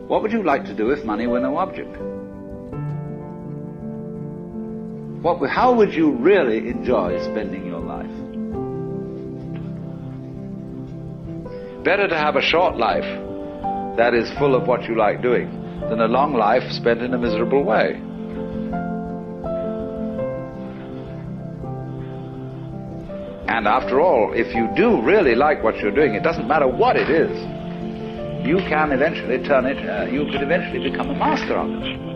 What would you like to do if money were no object? How would you really enjoy spending your life? Better to have a short life that is full of what you like doing than a long life spent in a miserable way. And after all, if you do really like what you're doing, it doesn't matter what it is, you can eventually you could eventually become a master of it.